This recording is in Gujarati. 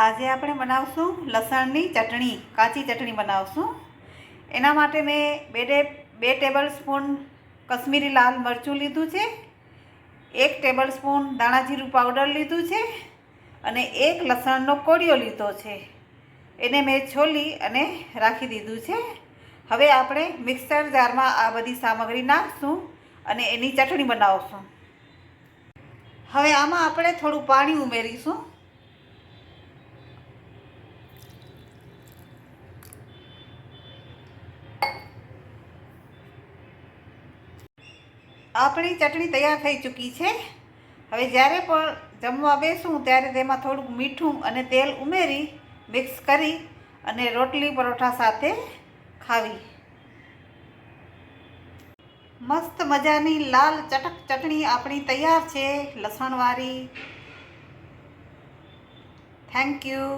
આજે આપણે બનાવશું લસણની ચટણી, કાચી ચટણી બનાવશું. એના માટે મેં બે ટેબલ સ્પૂન કશ્મીરી લાલ મરચું લીધું છે, 1 ટેબલ સ્પૂન ધાણા જીરું પાવડર લીધું છે અને 1 લસણનો કોળિયો લીધો છે. એને મેં છોલી અને રાખી દીધું છે. હવે આપણે મિક્સર જારમાં આ બધી સામગ્રી નાખશું અને એની ચટણી બનાવશું. હવે આમાં આપણે થોડું પાણી ઉમેરીશું. આપણી ચટણી તૈયાર થઈ ચૂકી છે. હવે જ્યારે પણ જમવા બેસું ત્યારે તેમાં થોડુંક મીઠું અને તેલ ઉમેરી મિક્સ કરી અને રોટલી પરોઠા સાથે ખાવી. મસ્ત મજાની લાલ ચટક ચટણી આપણી તૈયાર છે, લસણવાળી. Thank you.